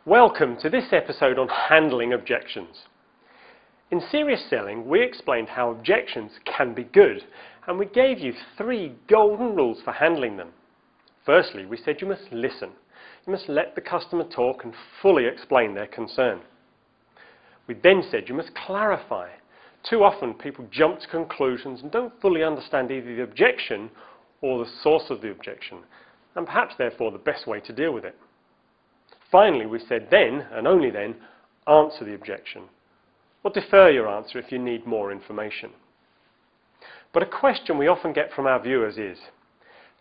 Welcome to this episode on handling objections. In serious selling, we explained how objections can be good, and we gave you 3 golden rules for handling them. Firstly, we said you must listen. You must let the customer talk and fully explain their concern. We then said you must clarify. Too often people jump to conclusions and don't fully understand either the objection or the source of the objection, and perhaps therefore the best way to deal with it. Finally, we said then, and only then, answer the objection, or defer your answer if you need more information. But a question we often get from our viewers is,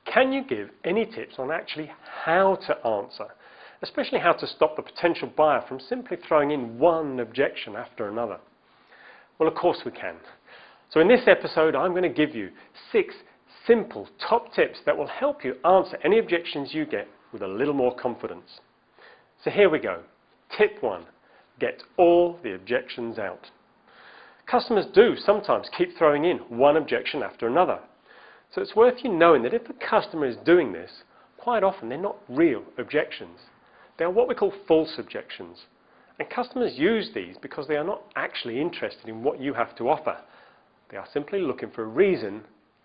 can you give any tips on actually how to answer, especially how to stop the potential buyer from simply throwing in one objection after another? Well, of course we can. So in this episode, I'm going to give you 6 simple top tips that will help you answer any objections you get with a little more confidence. So here we go. Tip 1. Get all the objections out. Customers do sometimes keep throwing in one objection after another. So it's worth you knowing that if a customer is doing this, quite often they're not real objections. They are what we call false objections. And customers use these because they are not actually interested in what you have to offer. They are simply looking for a reason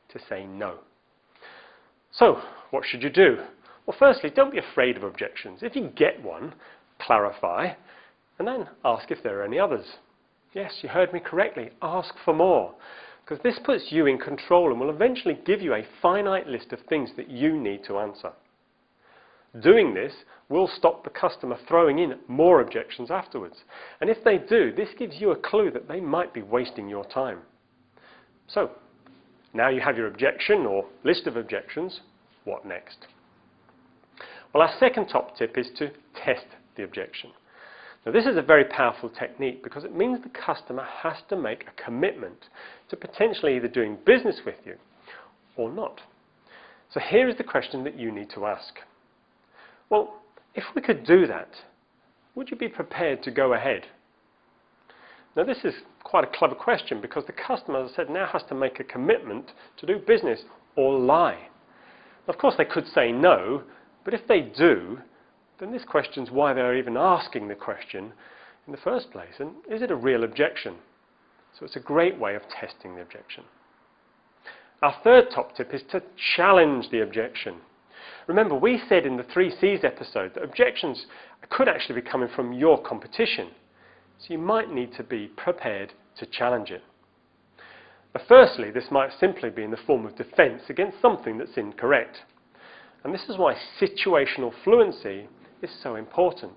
to say no. So, what should you do? Well, firstly, don't be afraid of objections. If you get one, clarify, and then ask if there are any others. Yes, you heard me correctly. Ask for more, because this puts you in control and will eventually give you a finite list of things that you need to answer. Doing this will stop the customer throwing in more objections afterwards. And if they do, this gives you a clue that they might be wasting your time. So, now you have your objection or list of objections. What next? Well, our second top tip is to test the objection. Now, this is a very powerful technique because it means the customer has to make a commitment to potentially either doing business with you or not. So here is the question that you need to ask. Well, if we could do that, would you be prepared to go ahead? Now, this is quite a clever question because the customer, as I said, now has to make a commitment to do business or lie. Of course, they could say no, but if they do, then this questions why they're even asking the question in the first place. And is it a real objection? So it's a great way of testing the objection. Our third top tip is to challenge the objection. Remember, we said in the 3 C's episode that objections could actually be coming from your competition. So you might need to be prepared to challenge it. But firstly, this might simply be in the form of defense against something that's incorrect. And this is why situational fluency is so important,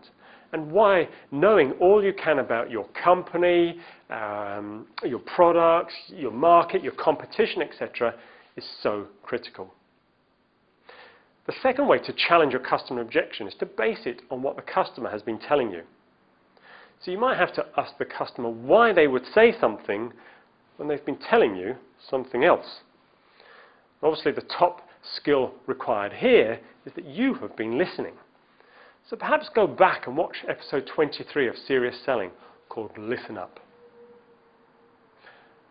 and why knowing all you can about your company, your products, your market, your competition, etc. is so critical. The second way to challenge your customer objection is to base it on what the customer has been telling you. So you might have to ask the customer why they would say something when they've been telling you something else. Obviously, the top skill required here is that you have been listening. So perhaps go back and watch episode 23 of Serious Selling called Listen Up.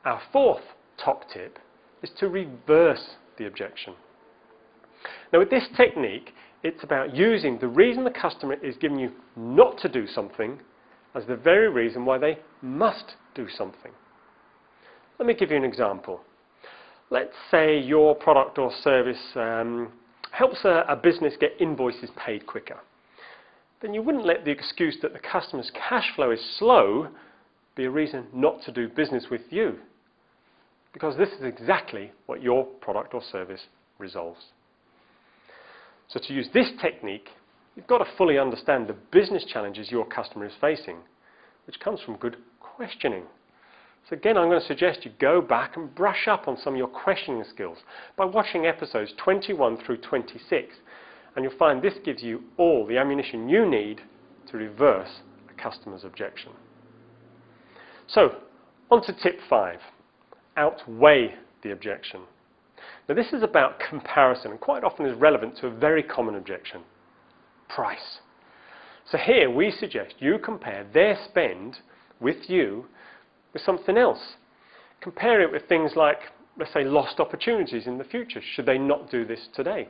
Our fourth top tip is to reverse the objection. Now, with this technique, it's about using the reason the customer is giving you not to do something as the very reason why they must do something. Let me give you an example. Let's say your product or service helps a business get invoices paid quicker. Then you wouldn't let the excuse that the customer's cash flow is slow be a reason not to do business with you, because this is exactly what your product or service resolves. So to use this technique, you've got to fully understand the business challenges your customer is facing, which comes from good questioning. So again, I'm going to suggest you go back and brush up on some of your questioning skills by watching episodes 21 through 26, and you'll find this gives you all the ammunition you need to reverse a customer's objection. So, on to tip 5, outweigh the objection. Now, this is about comparison and quite often is relevant to a very common objection: price. So here we suggest you compare their spend with you with something else. Compare it with things like, let's say, lost opportunities in the future, should they not do this today.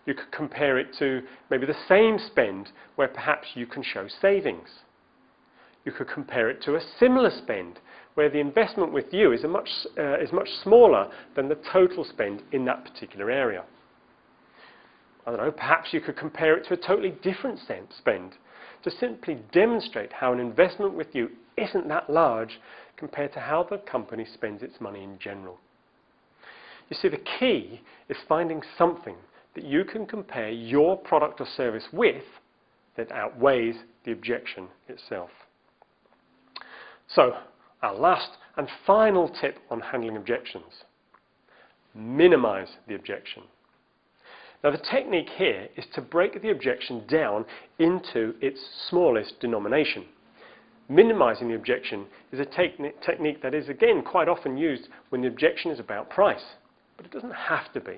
You could compare it to maybe the same spend where perhaps you can show savings. You could compare it to a similar spend where the investment with you is much smaller than the total spend in that particular area. I don't know, perhaps you could compare it to a totally different spend to simply demonstrate how an investment with you isn't that large compared to how the company spends its money in general. You see, the key is finding something that you can compare your product or service with that outweighs the objection itself. So, our last and final tip on handling objections: minimize the objection. Now, the technique here is to break the objection down into its smallest denomination. Minimizing the objection is a technique that is, again, quite often used when the objection is about price, but it doesn't have to be.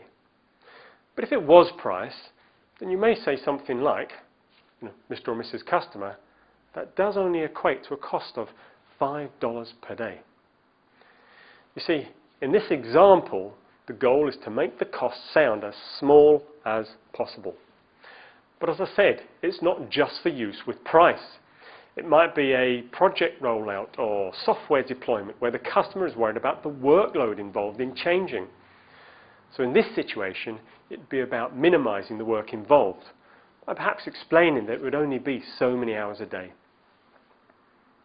But if it was price, then you may say something like, Mr. or Mrs. Customer, that does only equate to a cost of $5 per day. You see, in this example, the goal is to make the cost sound as small as possible. But as I said, it's not just for use with price. It might be a project rollout or software deployment where the customer is worried about the workload involved in changing. So in this situation, it'd be about minimizing the work involved, by perhaps explaining that it would only be so many hours a day.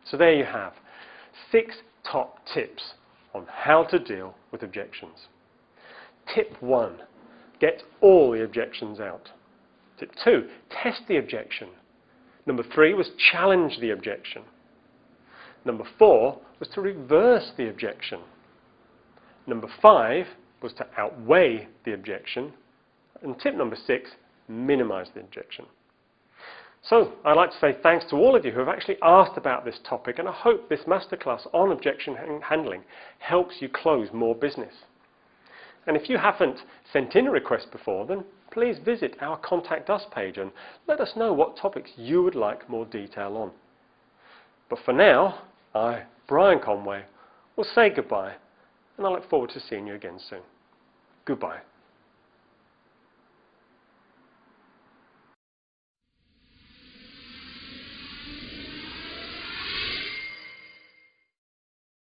So there you have 6 top tips on how to deal with objections. Tip 1, get all the objections out. Tip 2, test the objection. Number 3 was challenge the objection. Number 4 was to reverse the objection. Number 5 was to outweigh the objection. And tip number 6, minimize the objection. So, I'd like to say thanks to all of you who have actually asked about this topic, and I hope this masterclass on objection handling helps you close more business. And if you haven't sent in a request before, then please visit our Contact Us page and let us know what topics you would like more detail on. But for now, I, Brian Conway, will say goodbye, and I look forward to seeing you again soon. Goodbye.